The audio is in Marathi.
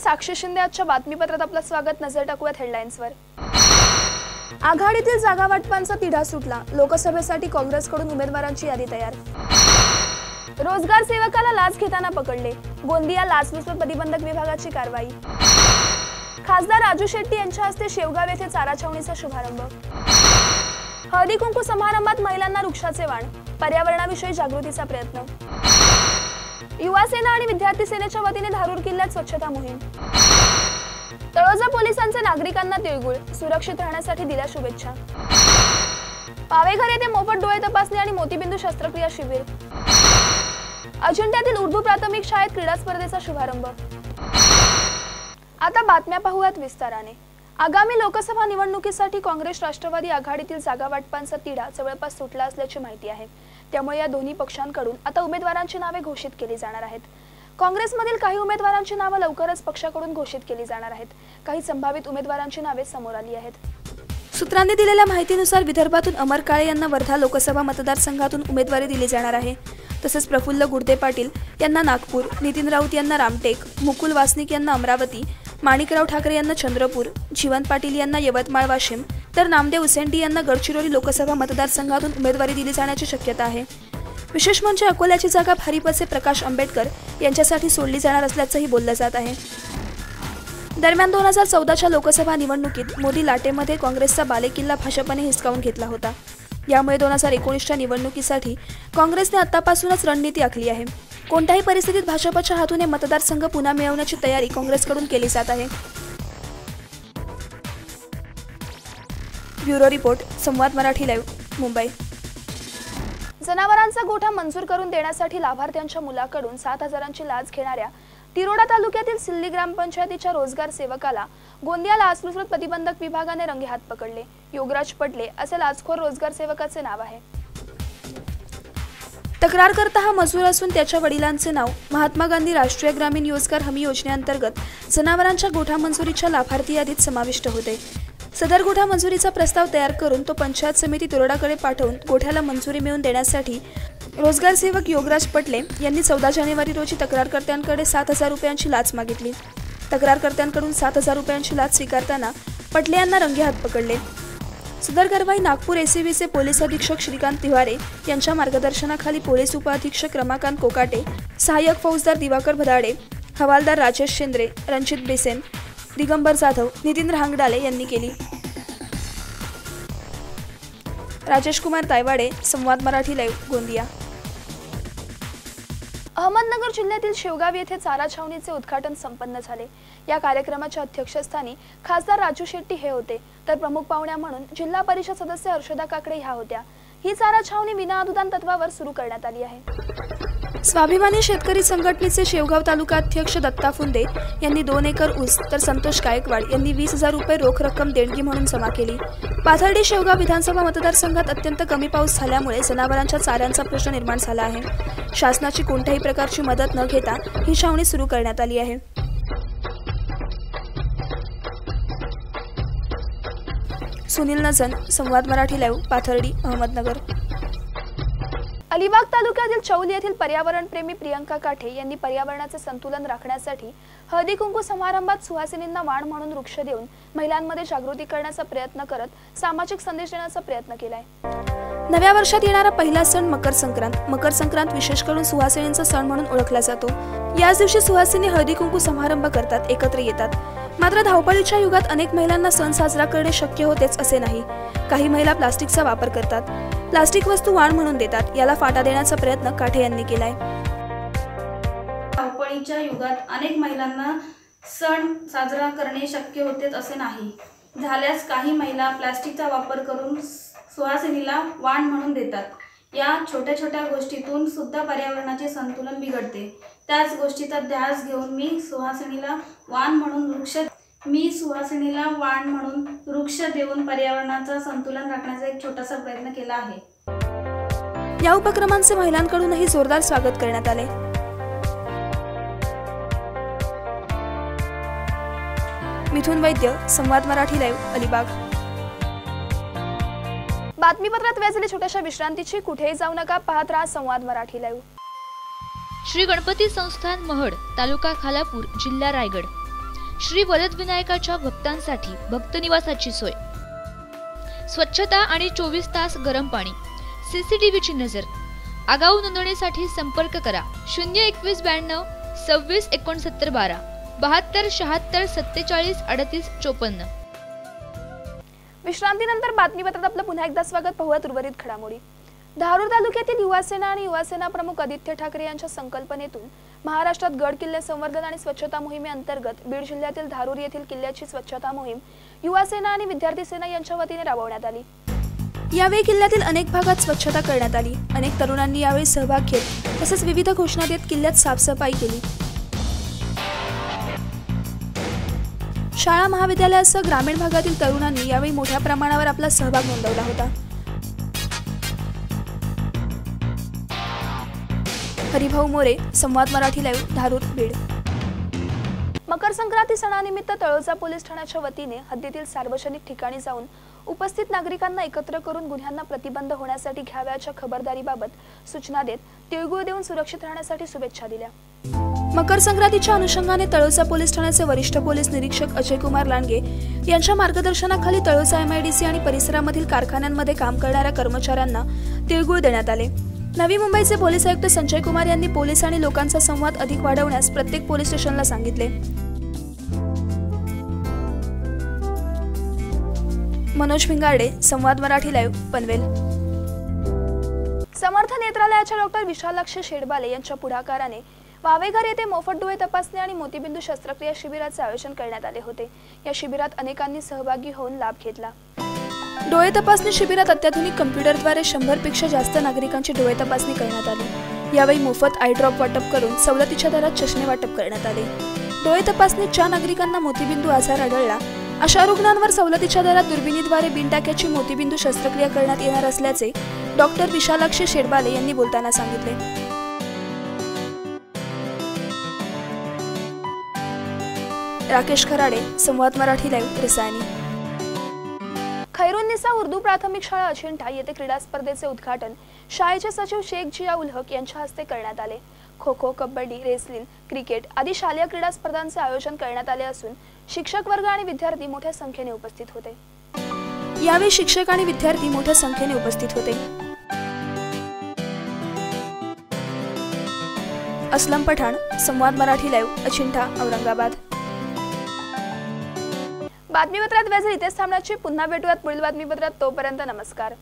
साक्षी शिंदे आजच्या बातमीपत्रात आपलं स्वागत। नजर टाकूयात हेडलाईन्सवर। आघाडीतील जागा वाटपांचा तिढा सुटला, लोकसभेसाठी काँग्रेसकडून उमेदवारांची यादी तयार। रोजगार सेवकाला लाच घेताना पकडले, गोंदिया लाचलुचपत प्रतिबंधक विभागाची कारवाई। खासदार राजू शेट्टी यांच्या हस्ते शेवगाव येथे चारा छावणीचा शुभारंभ। हळदी कुंकू समारंभात महिलांना वृक्षाचे वाण, पर्यावरणाविषयी जागृतीचा प्रयत्न। युवा सेना आणि विद्यार्थी सेनेच्या वतीने धारूर किल्ल्यात स्वच्छता मोहीम। तळोजा पोलिसांचे नागरिकांना तिळगुळ, सुरक्षित राहण्यासाठी दिल्या शुभेच्छा। पावेघर येथे मोफत डोळे तपासणी आणि मोतीबिंदू शस्त्रक्रिया शिबिर। अजिंठ्यातील उर्दू प्राथमिक शाळेत क्रीडा स्पर्धेचा शुभारंभ। आता बातम्या पाहूयात विस्ताराने। आगामी लोकसभा निवडणुकीसाठी काँग्रेस राष्ट्रवादी आघाडीतील जागा वाटपांचा तिढा जवळपास सुटला असल्याची माहिती आहे। त्यामुळे या दोन्ही पक्षांकडून आता उमेदवारांची नावे घोषित केली जाणार आहेत। काँग्रेसमधील काही उमेदवारांची नावे लवकरच पक्षाकडून घोषित केली जाणार आहेत। काही संभावित उमेदवारांची नावे समोर आली आहेत। सूत्रांनी दिलेल्या माहितीनुसार विदर्भातून अमर काळे यांना वर्धा लोकसभा मतदारसंघातून उमेदवारी दिली जाणार आहे। तसेच प्रफुल्ल गुडदे पाटील यांना नागपूर, नितीन राऊत यांना रामटेक, मुकुल वासनिक यांना अमरावती, माणिकराव ठाकरे यांना चंद्रपूर, जीवन पाटील यांना यवतमाळ वाशिम, तर नामदेव उसेंडी यांना गडचिरोली लोकसभा मतदारसंघातून उमेदवारी दिली जाण्याची शक्यता आहे। विशेष म्हणजे अकोल्याची जागा भारिपचे प्रकाश आंबेडकर यांच्यासाठी सोडली जाणार असल्याचंही बोललं जात आहे। दरम्यान 2014च्या लोकसभा निवडणुकीत मोदी लाटेमध्ये काँग्रेसचा बालेकिल्ला भाजपने हिसकावून घेतला होता। यामुळे 2019च्या निवडणुकीसाठी काँग्रेसने आतापासूनच रणनीती आखली आहे। कोणत्याही परिस्थितीत भाजपच्या हातून हे मतदारसंघ पुन्हा मिळवण्याची तयारी काँग्रेसकडून केली जात आहे। ब्युरो रिपोर्ट, संवाद मराठी लाईव्ह, मुंबई। जनावरांचा गोठा मंजूर करून देण्यासाठी लाभार्थ्यांच्या मुलाकडून 7,000ची लाच घेणाऱ्या तिरोडा तालुक्यातील सिल्ली ग्रामपंचायतीच्या रोजगार सेवकाला गोंदिया लाचलुचपत प्रतिबंधक विभागाने रंगेहात पकडले। योगराज पटले असे लाचखोर रोजगार सेवकाचे नाव आहे। तक्रारकर्ता हा मजूर असून त्याच्या वडिलांचे नाव महात्मा गांधी राष्ट्रीय ग्रामीण रोजगार हमी योजनेअंतर्गत जनावरांच्या गोठा मंजुरीच्या लाभार्थी यादीत समाविष्ट होते। सदर गोठा मंजुरीचा प्रस्ताव तयार करून तो पंचायत समिती तिरोडाकडे पाठवून गोठ्याला मंजुरी मिळवून देण्यासाठी रोजगार सेवक योगराज पटले यांनी 14 जानेवारी रोजी तक्रारकर्त्यांकडे 7,000 रुपयांची लाच मागितली। तक्रारकर्त्यांकडून 7,000 रुपयांची लाच स्वीकारताना पटले यांना रंगेहात पकडले। सदर कारवाई नागपूर एसीबीचे पोलीस अधीक्षक श्रीकांत तिवारे यांच्या मार्गदर्शनाखाली पोलीस उपअधीक्षक रमाकांत कोकाटे, सहाय्यक फौजदार दिवाकर भदाडे, हवालदार राजेश शेंद्रे, रणजित बिसेन, दिगंबर जाधव, नितीन रांगडाले यांनी केली। राजेश कुमार तायवाडे, संवाद मराठी लाईव्ह, गोंदिया। अहमदनगर जिल्ह्यातील शेवगाव येथे चारा छावणीचे उद्घाटन संपन्न झाले। या कार्यक्रमाच्या अध्यक्षस्थानी खासदार राजू शेट्टी हे होते, तर प्रमुख पाहुण्या म्हणून जिल्हा परिषद सदस्य हर्षदा काकडे ह्या होत्या। ही चारा छावणी विना अनुदान तत्वावर सुरू करण्यात आली आहे। स्वाभिमानी शेतकरी संघटनेचे शेवगाव तालुका अध्यक्ष दत्ता फुंदे यांनी 2 एकर ऊस, तर संतोष गायकवाड यांनी 20,000 रुपये रोख रक्कम देणगी म्हणून जमा केली। पाथर्डी शेवगाव विधानसभा मतदारसंघात अत्यंत कमी पाऊस झाल्यामुळे जनावरांच्या चाऱ्यांचा प्रश्न निर्माण झाला आहे। शासनाची कोणत्याही प्रकारची मदत न घेता ही छावणी सुरू करण्यात आली आहे। सुनील नजन, संवाद मराठी लाईव्ह, पाथर्डी, अहमदनगर। अलिबाग तालुक्यातील चौल येथील पर्यावरणप्रेमी प्रियंका काठे यांनी पर्यावरणाचे संतुलन राखण्यासाठी हळदी कुंकू समारंभात सुहासिनींना वाण म्हणून वृक्ष देऊन महिलांमध्ये जागृती करण्याचा प्रयत्न करत सामाजिक संदेश देण्याचा प्रयत्न केलाय। नव्या वर्षात येणारा पहिला सण मकर संक्रांत। मकर संक्रांत विशेष करून सुहासिनींचा सण म्हणून ओळखला जातो। याच दिवशी सुहासिनी हळदी कुंकू समारंभ करतात, एकत्र येतात। मात्र धावपळीच्या युगात अनेक महिलांना सण साजरा करणे शक्य होतेच असे नाही। काही महिला प्लास्टिकचा वापर करतात, प्लास्टिक वस्तू वाण म्हणून देतात। याला फाटा देण्याचा प्रयत्न काठे यांनी केलाय। धावपळीच्या युगात अनेक महिलांना सण साजरा करणे शक्य होतेच असे नाही। झाल्यास काही महिला प्लास्टिकचा वापर करून सुहासिनीला वाण म्हणून देतात। या छोट्या छोट्या गोष्टीतून सुद्धा पर्यावरणाचे संतुलन बिघडते। त्याच गोष्टीचा ध्यास घेऊन मी सुहासिनीला वाण म्हणून वृक्ष देऊन पर्यावरणाचा संतुलन राखण्याचा एक छोटासा प्रयत्न केला आहे। या उपक्रमांचे महिलांकडूनही जोरदार स्वागत करण्यात आले। मिथुन वैद्य, संवाद मराठी लाईव्ह, अलिबाग। बातमीपत्रात वेळ झाली छोट्याशा विश्रांतीची। कुठेही जाऊ नका, पाहत राहा संवाद मराठी लाईव्ह। श्री गणपती संस्थान महड, तालुका खालापूर, जिल्हा रायगड। श्री वरदविनायकाच्या भक्तांसाठी भक्त निवासाची सोय, स्वच्छता आणि 24 तास गरम पाणी, सीसीटीव्हीची नजर। आगाऊ नोंदणीसाठी संपर्क करा 02192 26 69 12 72 76 47 38 54। विश्रांतीनंतर बातमीपत्रात आपलं पुन्हा एकदा स्वागत। पाहूयात उर्वरित घडामोडी। धारूर तालुक्यातील युवासेना आणि युवासेना प्रमुख आदित्य ठाकरे यांच्या संकल्पनेतून महाराष्ट्रात गड किल्ले संवर्धन आणि स्वच्छता मोहिमेअंतर्गत बीड जिल्ह्यातील धारूर येथील किल्ल्याची स्वच्छता मोहीम युवासेना आणि विद्यार्थी सेना यांच्या वतीने राबवण्यात आली। यावेळी किल्ल्यातील अनेक भागात स्वच्छता करण्यात आली। अनेक तरुणांनी यावेळी सहभाग घेत तसेच विविध घोषणा देत किल्ल्यात साफसफाई केली। शाळा महाविद्यालयासह ग्रामीण भागातील तरुणांनी यावेळी मोठ्या प्रमाणावर आपला सहभाग नोंदवला होता। हरिभाऊ मोरे, संवाद मराठी लाईव्ह, धारूर, बीड। मकर संक्रांती सणानिमित्त तळोजा पोलीस ठाण्याच्या वतीने हद्दीतील सार्वजनिक ठिकाणी जाऊन उपस्थित नागरिकांना एकत्र करून गुन्ह्यांना प्रतिबंध होण्यासाठी घ्यावयाच्या खबरदारीबाबत सूचना देत तिळगुळ देऊन सुरक्षित राहण्यासाठी शुभेच्छा दिल्या। मकर संक्रांतीच्या अनुषंगाने तळोजा पोलीस ठाण्याचे वरिष्ठ पोलीस निरीक्षक अजय कुमार लांडगे यांच्या मार्गदर्शनाखाली तळोजा MIDC आणि परिसरामधील कारखान्यांमध्ये काम करणाऱ्या कर्मचाऱ्यांना तिळगुळ देण्यात आले। नवी मुंबईचे पोलीस आयुक्त संजय कुमार यांनी पोलीस आणि लोकांचा संवाद अधिक वाढवण्यास प्रत्येक पोलीस स्टेशनला सांगितले। मनोज भिंगारडे, संवाद मराठी लाईव्ह, पनवेल। समर्थ नेत्रालयाच्या डॉक्टर विशालाक्ष शेडबाले यांच्या पुढाकाराने वावेघर येथे मोफत डोळे तपासणी आणि मोतीबिंदू शस्त्रक्रिया शिबिराचे आयोजन करण्यात आले होते। या शिबिरात अनेकांनी सहभागी होऊन लाभ घेतला। डोळे तपासणी शिबिरात अत्याधुनिक कम्प्युटरद्वारे 100 पेक्षा जास्त नागरिकांची डोळे तपासणी करण्यात आली। यावेळी मोफत आय ड्रॉप वाटप करून सवलतीच्या दरात चष्मे वाटप करण्यात आले। डोळे तपासणीत ज्या नागरिकांना मोतीबिंदू आजार आढळला अशा रुग्णांवर सवलतीच्या दरात दुर्बिणीद्वारे बिनटाक्याची मोतीबिंदू शस्त्रक्रिया करण्यात येणार असल्याचे डॉक्टर विशालाक्ष शेडबाले यांनी बोलताना सांगितले। राकेश खराडे, संवाद मराठी लाईव्ह, रिसायनी। खैरुन्निसा उर्दू प्राथमिक शाळा अचिंठा येथे क्रीडा स्पर्धेचे उद्घाटन शाळेचे सचिव शेख जिया उल हक यांच्या हस्ते करण्यात आले। खो खो, कबड्डी, रेसलिंग, क्रिकेट आदी शालेय क्रीडा स्पर्धांचे आयोजन करण्यात आले असून शिक्षक वर्ग आणि विद्यार्थी मोठ्या संख्येने उपस्थित होते। यावेळी शिक्षक आणि विद्यार्थी मोठ्या संख्येने उपस्थित होते। असलम पठाण, संवाद मराठी लाईव्ह, अचिंठा, औरंगाबाद। बातमीपत्रात वेळ इथेच थांबण्याची। पुन्हा भेटूयात पुढील बातमीपत्रात। तोपर्यंत नमस्कार।